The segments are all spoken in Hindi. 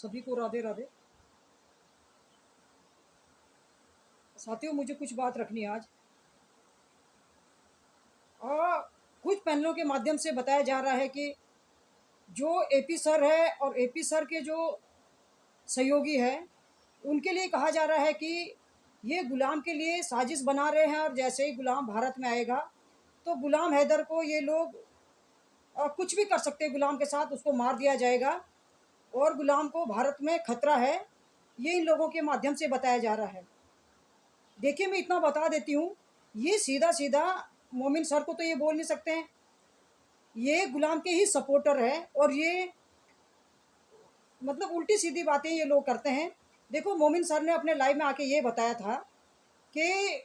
सभी को राधे राधे। साथियों, मुझे कुछ बात रखनी है आज। कुछ पैनलों के माध्यम से बताया जा रहा है कि जो एपी सर है और एपी सर के जो सहयोगी हैं, उनके लिए कहा जा रहा है कि ये गुलाम के लिए साजिश बना रहे हैं, और जैसे ही गुलाम भारत में आएगा तो गुलाम हैदर को ये लोग कुछ भी कर सकते हैं, गुलाम के साथ उसको मार दिया जाएगा और गुलाम को भारत में खतरा है। ये इन लोगों के माध्यम से बताया जा रहा है। देखिए, मैं इतना बता देती हूँ, ये सीधा सीधा मोमिन सर को तो ये बोल नहीं सकते हैं, ये गुलाम के ही सपोर्टर है और ये मतलब उल्टी सीधी बातें ये लोग करते हैं। देखो, मोमिन सर ने अपने लाइव में आके ये बताया था कि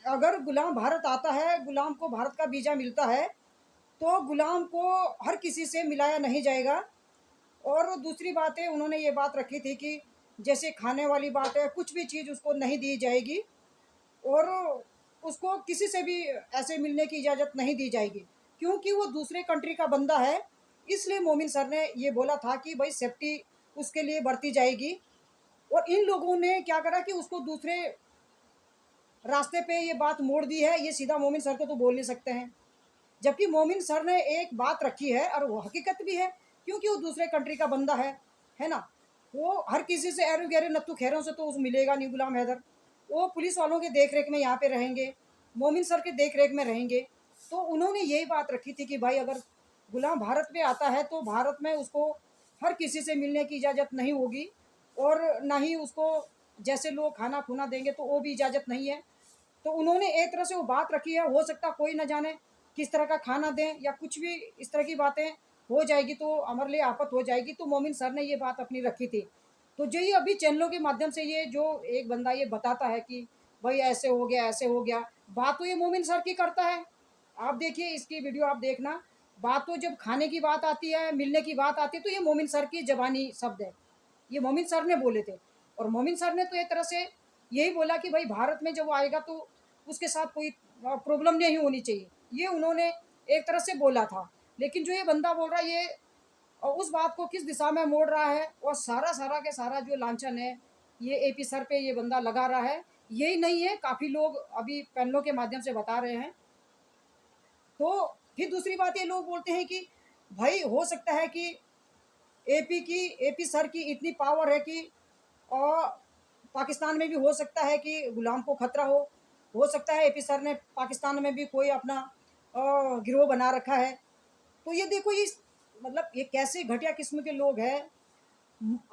अगर गुलाम भारत आता है, गुलाम को भारत का वीज़ा मिलता है, तो गुलाम को हर किसी से मिलाया नहीं जाएगा। और दूसरी बात है, उन्होंने ये बात रखी थी कि जैसे खाने वाली बात है, कुछ भी चीज़ उसको नहीं दी जाएगी और उसको किसी से भी ऐसे मिलने की इजाज़त नहीं दी जाएगी, क्योंकि वो दूसरे कंट्री का बंदा है। इसलिए मोमिन सर ने ये बोला था कि भाई सेफ्टी उसके लिए बरती जाएगी। और इन लोगों ने क्या करा कि उसको दूसरे रास्ते पे ये बात मोड़ दी है। ये सीधा मोमिन सर को तो बोल नहीं सकते हैं, जबकि मोमिन सर ने एक बात रखी है और वो हकीकत भी है, क्योंकि वो दूसरे कंट्री का बंदा है ना। वो हर किसी से एरो गहरे नत्थु खैरों से तो उस मिलेगा नहीं गुलाम हैदर। वो पुलिस वालों के देख रेख में यहाँ पे रहेंगे, मोमिन सर के देख रेख में रहेंगे। तो उन्होंने यही बात रखी थी कि भाई अगर गुलाम भारत पे आता है तो भारत में उसको हर किसी से मिलने की इजाज़त नहीं होगी और ना ही उसको जैसे लोग खाना खुना देंगे तो वो भी इजाज़त नहीं है। तो उन्होंने एक तरह से वो बात रखी है, हो सकता कोई ना जाने किस तरह का खाना दें या कुछ भी इस तरह की बातें हो जाएगी तो हमारे लिए आफत हो जाएगी। तो मोमिन सर ने ये बात अपनी रखी थी। तो जो ये अभी चैनलों के माध्यम से ये जो एक बंदा ये बताता है कि भाई ऐसे हो गया ऐसे हो गया, बात तो ये मोमिन सर की करता है। आप देखिए, इसकी वीडियो आप देखना, बात तो जब खाने की बात आती है, मिलने की बात आती है, तो ये मोमिन सर की जबानी शब्द है, ये मोमिन सर ने बोले थे। और मोमिन सर ने तो एक तरह से यही बोला कि भाई भारत में जब वो आएगा तो उसके साथ कोई प्रॉब्लम नहीं होनी चाहिए, ये उन्होंने एक तरह से बोला था। लेकिन जो ये बंदा बोल रहा है, ये उस बात को किस दिशा में मोड़ रहा है, और सारा सारा के सारा जो लांछन है ये एपी सर पे ये बंदा लगा रहा है। यही नहीं है, काफ़ी लोग अभी पैनलों के माध्यम से बता रहे हैं। तो फिर दूसरी बात, ये लोग बोलते हैं कि भाई हो सकता है कि एपी सर की इतनी पावर है कि और पाकिस्तान में भी हो सकता है कि गुलाम को खतरा हो सकता है एपी सर ने पाकिस्तान में भी कोई अपना गिरोह बना रखा है। तो ये देखो, ये मतलब ये कैसे घटिया किस्म के लोग हैं।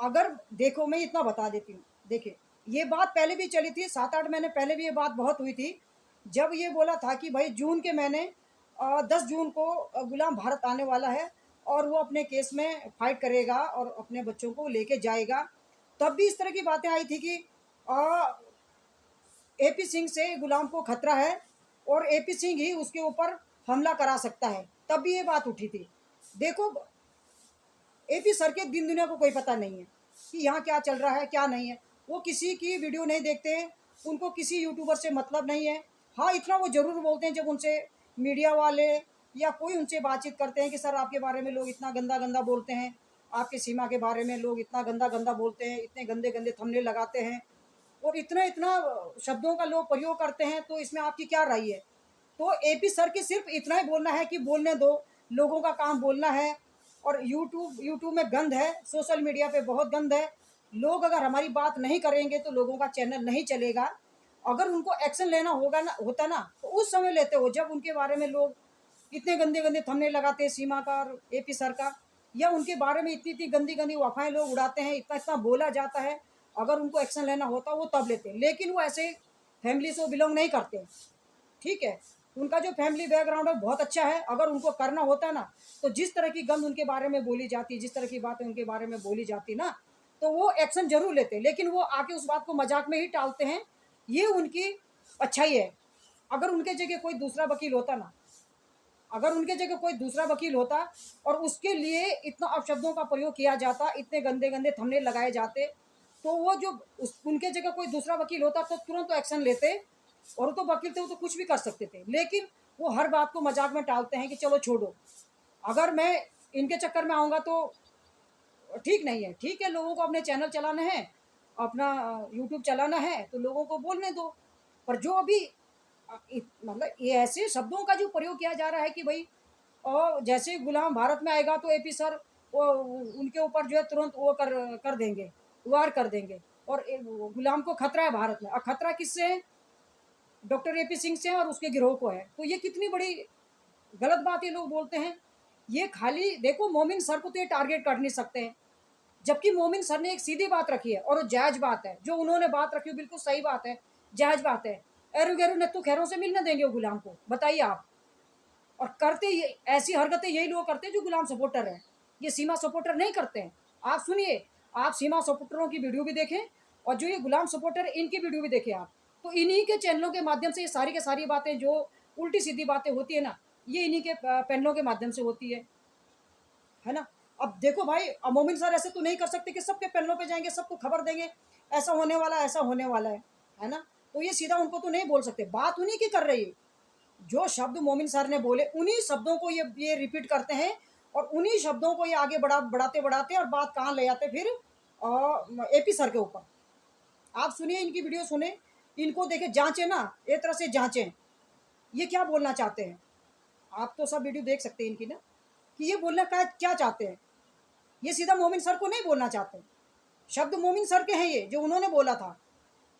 अगर देखो, मैं इतना बता देती हूँ, देखिए ये बात पहले भी चली थी, 7-8 महीने पहले भी ये बात बहुत हुई थी, जब ये बोला था कि भाई जून के महीने 10 जून को गुलाम भारत आने वाला है और वो अपने केस में फाइट करेगा और अपने बच्चों को लेके जाएगा। तब भी इस तरह की बातें आई थी कि एपी सिंह से गुलाम को खतरा है और एपी सिंह ही उसके ऊपर हमला करा सकता है, तब भी ये बात उठी थी। देखो, एपी सर के दिन दुनिया को कोई पता नहीं है कि यहाँ क्या चल रहा है क्या नहीं है। वो किसी की वीडियो नहीं देखते हैं, उनको किसी यूट्यूबर से मतलब नहीं है। हाँ, इतना वो ज़रूर बोलते हैं जब उनसे मीडिया वाले या कोई उनसे बातचीत करते हैं कि सर आपके बारे में लोग इतना गंदा गंदा बोलते हैं, आपके सीमा के बारे में लोग इतना गंदा गंदा बोलते हैं, इतने गंदे गंदे थंबनेल लगाते हैं और इतना इतना शब्दों का लोग प्रयोग करते हैं, तो इसमें आपकी क्या राय है। तो एपी सर की सिर्फ इतना ही बोलना है कि बोलने दो, लोगों का काम बोलना है। और यूट्यूब में गंद है, सोशल मीडिया पे बहुत गंद है। लोग अगर हमारी बात नहीं करेंगे तो लोगों का चैनल नहीं चलेगा। अगर उनको एक्शन लेना होता ना तो उस समय लेते हो, जब उनके बारे में लोग इतने गंदे गंदे थंबनेल लगाते हैं सीमा का और एपी सर का, या उनके बारे में इतनी इतनी गंदी गंदी अफवाहें लोग उड़ाते हैं, इतना इतना बोला जाता है। अगर उनको एक्शन लेना होता वो तब लेते, लेकिन वो ऐसे फैमिली से बिलोंग नहीं करते। ठीक है, उनका जो फैमिली बैकग्राउंड है बहुत अच्छा है। अगर उनको करना होता ना तो जिस तरह की गंद उनके बारे में बोली जाती, जिस तरह की बातें उनके बारे में बोली जाती ना, तो वो एक्शन जरूर लेते, लेकिन वो आके उस बात को मजाक में ही टालते हैं। ये उनकी अच्छाई है। अगर उनके जगह कोई दूसरा वकील होता ना, अगर उनके जगह कोई दूसरा वकील होता और उसके लिए इतना अपशब्दों का प्रयोग किया जाता, इतने गंदे गंदे थंबनेल लगाए जाते, तो वो जो उनके जगह कोई दूसरा वकील होता तो तुरंत तो एक्शन लेते। और तो वकील थे, वो तो कुछ भी कर सकते थे, लेकिन वो हर बात को मजाक में टालते हैं कि चलो छोड़ो, अगर मैं इनके चक्कर में आऊँगा तो ठीक नहीं है। ठीक है, लोगों को अपने चैनल चलाना है, अपना यूट्यूब चलाना है तो लोगों को बोलने दो। पर जो अभी मतलब ये ऐसे शब्दों का जो प्रयोग किया जा रहा है कि भाई जैसे ही गुलाम भारत में आएगा तो एपी सर वो उनके ऊपर जो है तुरंत वो कर कर देंगे, वार कर देंगे। और वो गुलाम को खतरा है भारत में। और खतरा किससे है? डॉक्टर एपी सिंह से और उसके गिरोह को है। तो ये कितनी बड़ी गलत बात ये लोग बोलते हैं। ये खाली देखो, मोमिन सर को तो ये टारगेट कर नहीं सकते हैं, जबकि मोमिन सर ने एक सीधी बात रखी है और वो जायज बात है। जो उन्होंने बात रखी है बिल्कुल सही बात है, जायज बात है। एरू गैरू नत्थू खैरों से मिलने देंगे वो गुलाम को? बताइए आप। और करते ये ऐसी हरकतें यही लोग करते हैं जो गुलाम सपोर्टर हैं। ये सीमा सपोर्टर नहीं करते हैं। आप सुनिए, आप सीमा सपोर्टरों की वीडियो भी देखें और जो ये गुलाम सपोर्टर इनकी वीडियो भी देखें आप। तो इन्हीं के चैनलों के माध्यम से ये सारी की सारी बातें जो उल्टी सीधी बातें होती है ना, ये इन्हीं के पैनलों के माध्यम से होती है ना। अब देखो भाई, अब मोमिन सर ऐसे तो नहीं कर सकते कि सबके पैनलों पे जाएंगे, सबको खबर देंगे ऐसा होने वाला है, ऐसा होने वाला है ना। तो ये सीधा उनको तो नहीं बोल सकते। बात उन्हीं की कर रही है। जो शब्द मोमिन सर ने बोले उन्हीं शब्दों को ये रिपीट करते हैं और उन्हीं शब्दों को ये आगे बढ़ाते बढ़ाते और बात कहाँ ले आते फिर एपी सर के ऊपर। आप सुनिए, इनकी वीडियो सुने, इनको देखे, जांचे ना, एक तरह से जांचें ये क्या बोलना चाहते हैं। आप तो सब वीडियो देख सकते हैं इनकी ना, कि ये बोलना क्या चाहते हैं। ये सीधा मोमिन सर को नहीं बोलना चाहते। शब्द मोमिन सर के हैं ये, जो उन्होंने बोला था।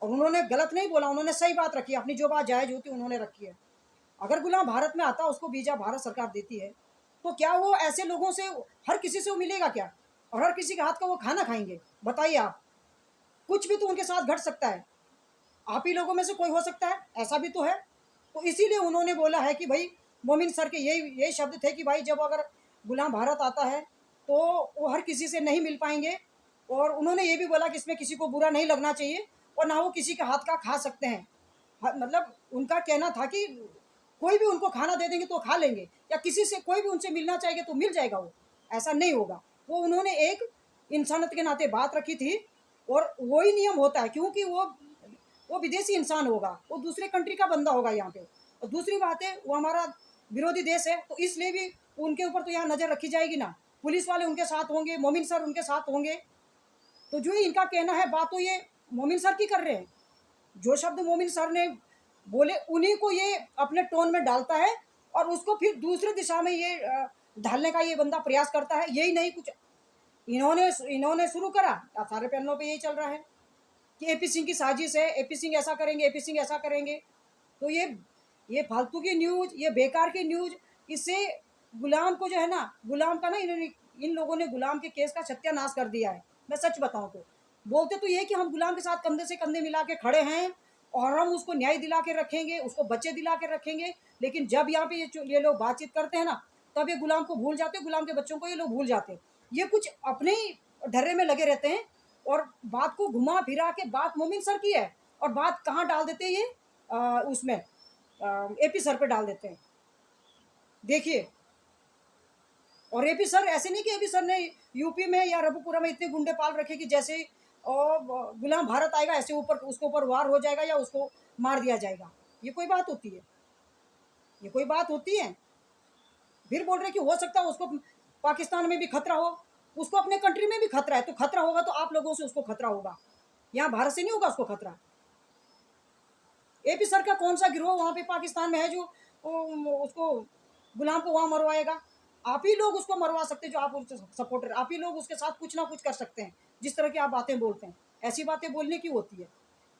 और उन्होंने गलत नहीं बोला, उन्होंने सही बात रखी है। अपनी जो बात जायज होती उन्होंने रखी है। अगर गुलाम भारत में आता, उसको वीजा भारत सरकार देती है, तो क्या वो ऐसे लोगों से, हर किसी से वो मिलेगा क्या? और हर किसी के हाथ का वो खाना खाएंगे? बताइए आप। कुछ भी तो उनके साथ घट सकता है। आप ही लोगों में से कोई हो सकता है, ऐसा भी तो है। तो इसीलिए उन्होंने बोला है कि भाई, मोमिन सर के यही शब्द थे कि भाई जब अगर गुलाम भारत आता है तो वो हर किसी से नहीं मिल पाएंगे। और उन्होंने ये भी बोला कि इसमें किसी को बुरा नहीं लगना चाहिए और ना वो किसी के हाथ का खा सकते हैं। मतलब उनका कहना था कि कोई भी उनको खाना दे देंगे तो खा लेंगे, या किसी से कोई भी उनसे मिलना चाहेगा तो मिल जाएगा। वो ऐसा नहीं होगा। वो उन्होंने एक इंसानियत के नाते बात रखी थी। और वही नियम होता है, क्योंकि वो विदेशी इंसान होगा, वो दूसरे कंट्री का बंदा होगा यहाँ पे। और दूसरी बात है, वो हमारा विरोधी देश है, तो इसलिए भी उनके ऊपर तो यहाँ नज़र रखी जाएगी ना। पुलिस वाले उनके साथ होंगे, मोमिन सर उनके साथ होंगे। तो जो इनका कहना है, बात तो ये मोमिन सर की कर रहे हैं। जो शब्द मोमिन सर ने बोले उन्हीं को ये अपने टोन में डालता है और उसको फिर दूसरे दिशा में ये ढालने का ये बंदा प्रयास करता है। यही नहीं, कुछ इन्होंने शुरू करा, सारे पैनलों पे यही चल रहा है कि एपी सिंह की साजिश है, एपी सिंह ऐसा करेंगे, एपी सिंह ऐसा करेंगे। तो ये फालतू की न्यूज़, ये बेकार की न्यूज़, इससे गुलाम को जो है ना, गुलाम का ना, इन लोगों ने गुलाम के केस का सत्यानाश कर दिया है। मैं सच बताऊं तो बोलते तो ये कि हम गुलाम के साथ कंधे से कंधे मिला के खड़े हैं और हम उसको न्याय दिला के रखेंगे, उसको बच्चे दिला के रखेंगे। लेकिन जब यहाँ पे ये लोग बातचीत करते हैं ना, तब ये गुलाम को भूल जाते हैं, गुलाम के बच्चों को ये लोग भूल जाते हैं। ये कुछ अपने ही ढर्रे में लगे रहते हैं और बात को घुमा फिरा के बात मोमिन सर की है और बात कहाँ डाल देते हैं ये उसमें एपी सर पे डाल देते हैं। देखिए, और एपी सर ऐसे नहीं कि एपी सर ने यूपी में या रघुपुरा में इतने गुंडे पाल रखे कि जैसे और गुलाम भारत आएगा ऐसे ऊपर उसके ऊपर वार हो जाएगा या उसको मार दिया जाएगा। ये कोई बात होती है? ये कोई बात होती है? फिर बोल रहे कि हो सकता है उसको पाकिस्तान में भी खतरा हो, उसको अपने कंट्री में भी खतरा है। तो खतरा होगा तो आप लोगों से उसको खतरा होगा, यहाँ भारत से नहीं होगा उसको खतरा। एपी सर का कौन सा गिरोह वहाँ पे पाकिस्तान में है जो उसको गुलाम को वहाँ मरवाएगा? आप ही लोग उसको मरवा सकते हैं, जो आप उसके सपोर्टर, आप ही लोग उसके साथ कुछ ना कुछ कर सकते हैं। जिस तरह की आप बातें बोलते हैं, ऐसी बातें बोलने की होती है।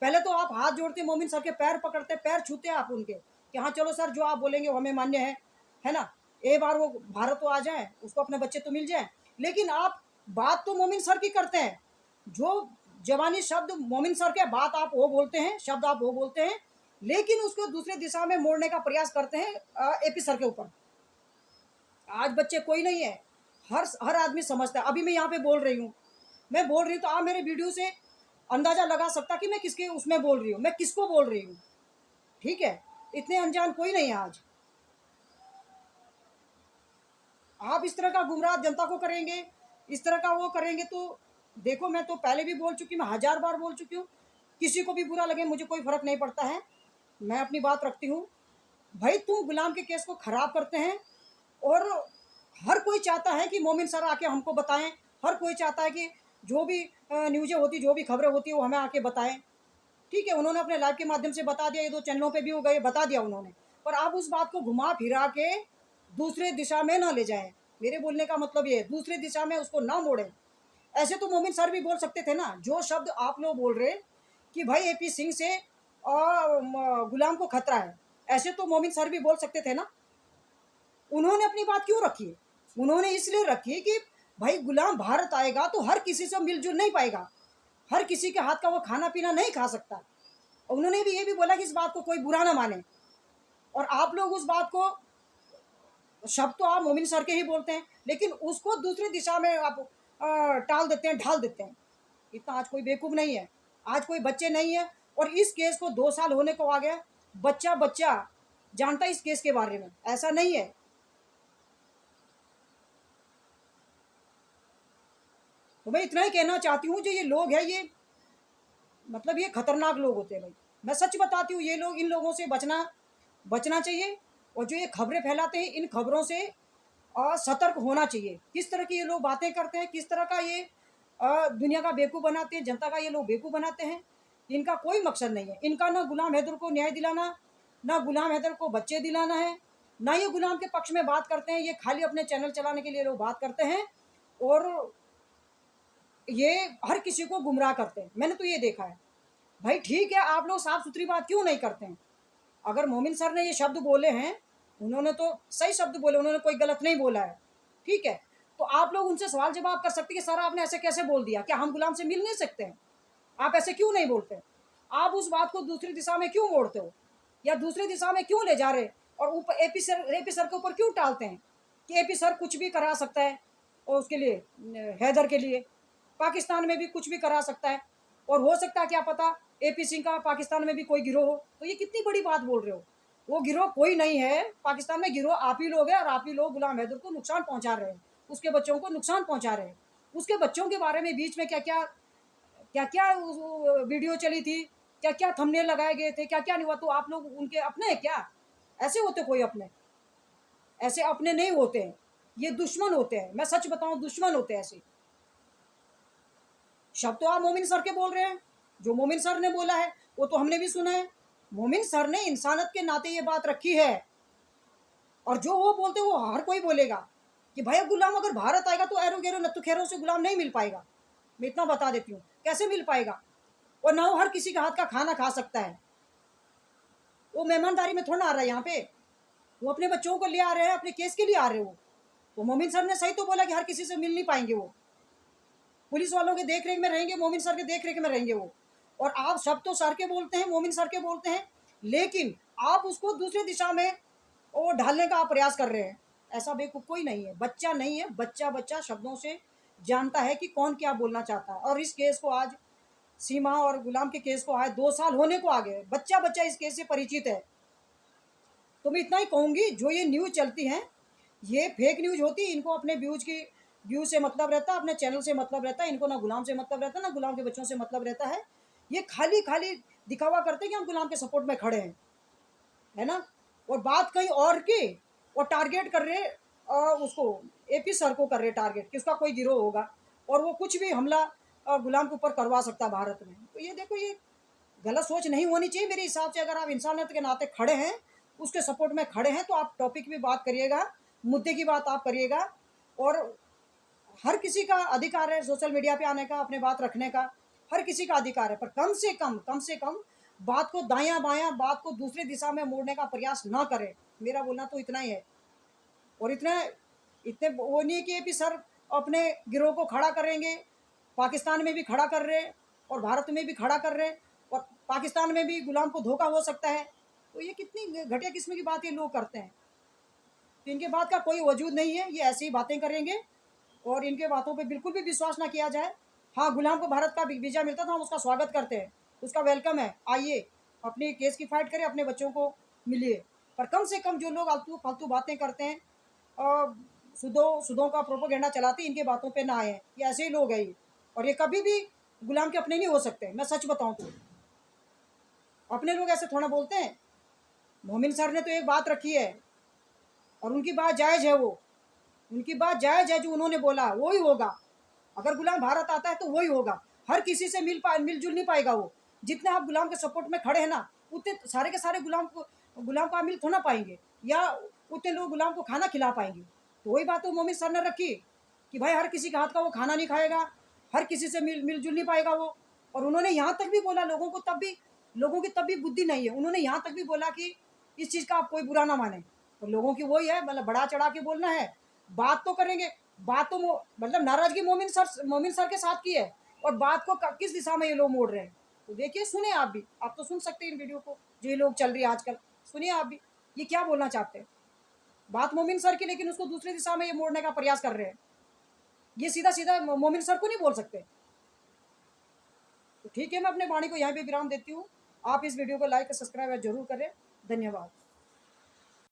पहले तो आप हाथ जोड़ते मोमिन सर के, पैर पकड़ते, पैर छूते आप उनके कि हाँ चलो सर, जो आप बोलेंगे वो हमें मान्य है ना। एक बार वो भारत तो आ जाए, उसको अपने बच्चे तो मिल जाए। लेकिन आप बात तो मोमिन सर की करते हैं। जो जवानी शब्द मोमिन सर के, बात आप वो बोलते हैं, शब्द आप वो बोलते हैं, लेकिन उसको दूसरे दिशा में मोड़ने का प्रयास करते हैं एपी सर के ऊपर। आज बच्चे कोई नहीं है, हर आदमी समझता है। अभी मैं यहाँ पे बोल रही हूँ, मैं बोल रही हूँ तो आप मेरे वीडियो से अंदाजा लगा सकता कि मैं किसके उसमें बोल रही हूँ, मैं किसको बोल रही हूँ। ठीक है, इतने अनजान कोई नहीं है आज। आप इस तरह का गुमराह जनता को करेंगे, इस तरह का वो करेंगे, तो देखो, मैं तो पहले भी बोल चुकी, मैं 1000 बार बोल चुकी हूँ। किसी को भी बुरा लगे मुझे कोई फर्क नहीं पड़ता है, मैं अपनी बात रखती हूँ। भाई तुम गुलाम के केस को खराब करते हैं और हर कोई चाहता है कि मोमिन सर आके हमको बताएं, हर कोई चाहता है कि जो भी न्यूज़ें होती, जो भी खबरें होती है वो हमें आके बताएं। ठीक है, उन्होंने अपने लाइव के माध्यम से बता दिया, ये 2 चैनलों पे भी हो गए, बता दिया उन्होंने। पर आप उस बात को घुमा फिरा के दूसरे दिशा में ना ले जाएं। मेरे बोलने का मतलब ये है, दूसरे दिशा में उसको ना मोड़ें। ऐसे तो मोमिन सर भी बोल सकते थे ना, जो शब्द आप लोग बोल रहे कि भाई एपी सिंह से गुलाम को खतरा है, ऐसे तो मोमिन सर भी बोल सकते थे ना। उन्होंने अपनी बात क्यों रखी? उन्होंने इसलिए रखी कि भाई गुलाम भारत आएगा तो हर किसी से मिलजुल नहीं पाएगा, हर किसी के हाथ का वो खाना पीना नहीं खा सकता। और उन्होंने भी ये भी बोला कि इस बात को कोई बुरा ना माने। और आप लोग उस बात को, शब्द तो आप मोमिन सर के ही बोलते हैं, लेकिन उसको दूसरी दिशा में आप टाल देते हैं, ढाल देते हैं। इतना आज कोई बेवकूफ़ नहीं है, आज कोई बच्चे नहीं है। और इस केस को 2 साल होने को आ गया, बच्चा बच्चा जानता है इस केस के बारे में, ऐसा नहीं है। तो मैं इतना ही कहना चाहती हूँ, जो ये लोग हैं ये मतलब ये खतरनाक लोग होते हैं भाई। मैं सच बताती हूँ, ये लोग, इन लोगों से बचना बचना चाहिए। और जो ये खबरें फैलाते हैं, इन खबरों से सतर्क होना चाहिए। किस तरह की ये लोग बातें करते हैं, किस तरह का ये दुनिया का बेवकूफ़ बनाते हैं, जनता का ये लोग बेवकूफ़ बनाते हैं। इनका कोई मकसद नहीं है। इनका ना गुलाम हैदर को न्याय दिलाना, ना गुलाम हैदर को बच्चे दिलाना है, ना ये गुलाम के पक्ष में बात करते हैं। ये खाली अपने चैनल चलाने के लिए लोग बात करते हैं और ये हर किसी को गुमराह करते हैं। मैंने तो ये देखा है। भाई ठीक है, आप लोग साफ सुथरी बात क्यों नहीं करते हैं? अगर मोमिन सर ने ये शब्द बोले हैं, उन्होंने तो सही शब्द बोले, उन्होंने कोई गलत नहीं बोला है, ठीक है। तो आप लोग उनसे सवाल जवाब कर सकते हैं कि सर आपने ऐसे कैसे बोल दिया, क्या हम गुलाम से मिल नहीं सकते हैं? आप ऐसे क्यों नहीं बोलते? आप उस बात को दूसरी दिशा में क्यों मोड़ते हो, या दूसरी दिशा में क्यों ले जा रहे, और ऊपर एपी सर के ऊपर क्यों टालते हैं कि एपी सर कुछ भी करा सकता है, और उसके लिए हैदर के लिए पाकिस्तान में भी कुछ भी करा सकता है, और हो सकता है क्या पता एपी सिंह का पाकिस्तान में भी कोई गिरोह हो। तो ये कितनी बड़ी बात बोल रहे हो? वो गिरोह कोई नहीं है पाकिस्तान में, गिरोह आप ही लोग हैं, और आप ही लोग गुलाम हैदर को नुकसान पहुंचा रहे हैं, उसके बच्चों को नुकसान पहुंचा रहे हैं। उसके बच्चों के बारे में बीच में क्या क्या क्या क्या वीडियो चली थी, क्या क्या थंबनेल लगाए गए थे, क्या क्या नहीं हुआ। तो आप लोग उनके अपने हैं क्या? ऐसे होते कोई अपने? ऐसे अपने नहीं होते हैं, ये दुश्मन होते हैं। मैं सच बताऊं, दुश्मन होते हैं ऐसे। शब्द तो आप मोमिन सर के बोल रहे हैं, जो मोमिन सर ने बोला है वो तो हमने भी सुना है। मोमिन सर ने इंसानियत के नाते ये बात रखी है, और जो वो बोलते वो हर कोई बोलेगा कि भाई गुलाम अगर भारत आएगा तो एरो गेरो नत्थु खैरों से गुलाम नहीं मिल पाएगा। मैं इतना बता देती हूँ, कैसे मिल पाएगा? और ना वो हर किसी के हाथ का खाना खा सकता है। वो मेहमानदारी में थोड़ा आ रहा है यहाँ पे, वो अपने बच्चों को ले आ रहे हैं, अपने केस के लिए आ रहे हो। तो मोमिन सर ने सही तो बोला कि हर किसी से मिल नहीं पाएंगे, वो पुलिस वालों के देख रेख में रहेंगे, मोमिन सर के देख रेख में रहेंगे वो। और आप सब तो सर के बोलते हैं, मोमिन सर के बोलते हैं, लेकिन आप उसको दूसरी दिशा में वो ढालने का आप प्रयास कर रहे हैं। ऐसा बेवकूफ़ कोई नहीं है, बच्चा नहीं है, बच्चा बच्चा शब्दों से जानता है कि कौन क्या बोलना चाहता है। और इस केस को आज, सीमा और गुलाम के केस को आज 2 साल होने को आ गए, बच्चा बच्चा इस केस से परिचित है। तो मैं इतना ही कहूँगी, जो ये न्यूज़ चलती हैं ये फेक न्यूज़ होती है। इनको अपने व्यू से मतलब रहता है, अपने चैनल से मतलब रहता है। इनको ना गुलाम से मतलब रहता है, ना गुलाम के बच्चों से मतलब रहता है। ये खाली खाली दिखावा करते हैं कि हम गुलाम के सपोर्ट में खड़े हैं, है ना। और बात कहीं और की, और टारगेट कर रहे उसको, एपी सर को कर रहे टारगेट कि उसका कोई गिरोह होगा और वो कुछ भी हमला गुलाम के ऊपर करवा सकता है भारत में। तो ये देखो, ये गलत सोच नहीं होनी चाहिए मेरे हिसाब से। अगर आप इंसानियत के नाते खड़े हैं, उसके सपोर्ट में खड़े हैं, तो आप टॉपिक भी बात करिएगा, मुद्दे की बात आप करिएगा। और हर किसी का अधिकार है सोशल मीडिया पे आने का, अपने बात रखने का, हर किसी का अधिकार है। पर कम से कम बात को दायां बायां, बात को दूसरी दिशा में मोड़ने का प्रयास ना करें। मेरा बोलना तो इतना ही है। और इतने वो नहीं कि एपी सर अपने गिरोह को खड़ा करेंगे, पाकिस्तान में भी खड़ा कर रहे हैं और भारत में भी खड़ा कर रहे हैं, और पाकिस्तान में भी गुलाम को धोखा हो सकता है। तो ये कितनी घटिया किस्म की बात ये लोग करते हैं। तो इनके बात का कोई वजूद नहीं है, ये ऐसी ही बातें करेंगे, और इनके बातों पे बिल्कुल भी विश्वास ना किया जाए। हाँ, गुलाम को भारत का वीज़ा मिलता था, हम उसका स्वागत करते हैं, उसका वेलकम है, आइए अपनी केस की फाइट करें, अपने बच्चों को मिलिए। पर कम से कम जो लोग आलतू फालतू बातें करते हैं, सुधों का प्रोपोगेंडा चलाते हैं, इनके बातों पे ना आए। ये ऐसे ही लोग हैं ये, और ये कभी भी गुलाम के अपने नहीं हो सकते। मैं सच बताऊं तो अपने लोग ऐसे थोड़ा बोलते हैं। मोमिन सर ने तो एक बात रखी है, और उनकी बात जायज़ है, वो उनकी बात जायज़ है, जो उन्होंने बोला वो ही होगा। अगर गुलाम भारत आता है तो वही होगा, हर किसी से मिलजुल नहीं पाएगा वो। जितने आप गुलाम के सपोर्ट में खड़े हैं ना, उतने सारे के सारे गुलाम का मिल थोड़ा पाएंगे, या उतने लोग गुलाम को खाना खिला पाएंगे। तो वही बात तो मोमिन सर ने रखी कि भाई हर किसी के हाथ का वो खाना नहीं खाएगा, हर किसी से मिलजुल नहीं पाएगा वो। और उन्होंने यहाँ तक भी बोला, लोगों की तब भी बुद्धि नहीं है, उन्होंने यहाँ तक भी बोला कि इस चीज़ का आप कोई बुरा ना माने। तो लोगों की वही है, मतलब बढ़ा चढ़ा के बोलना है, बात तो करेंगे, बात तो मतलब नाराजगी मोमिन सर के साथ की है, और बात को किस दिशा में ये लोग मोड़ रहे हैं। तो देखिए, सुने आप भी, आप तो सुन सकते हैं इन वीडियो को, जो ये लोग चल रही है आजकल, सुनिए आप भी ये क्या बोलना चाहते हैं। बात मोमिन सर की, लेकिन उसको दूसरी दिशा में ये मोड़ने का प्रयास कर रहे हैं। ये सीधा सीधा मोमिन सर को नहीं बोल सकते। तो ठीक है, मैं अपने वाणी को यहाँ पे विराम देती हूँ। आप इस वीडियो को लाइक और सब्सक्राइब जरूर करें। धन्यवाद।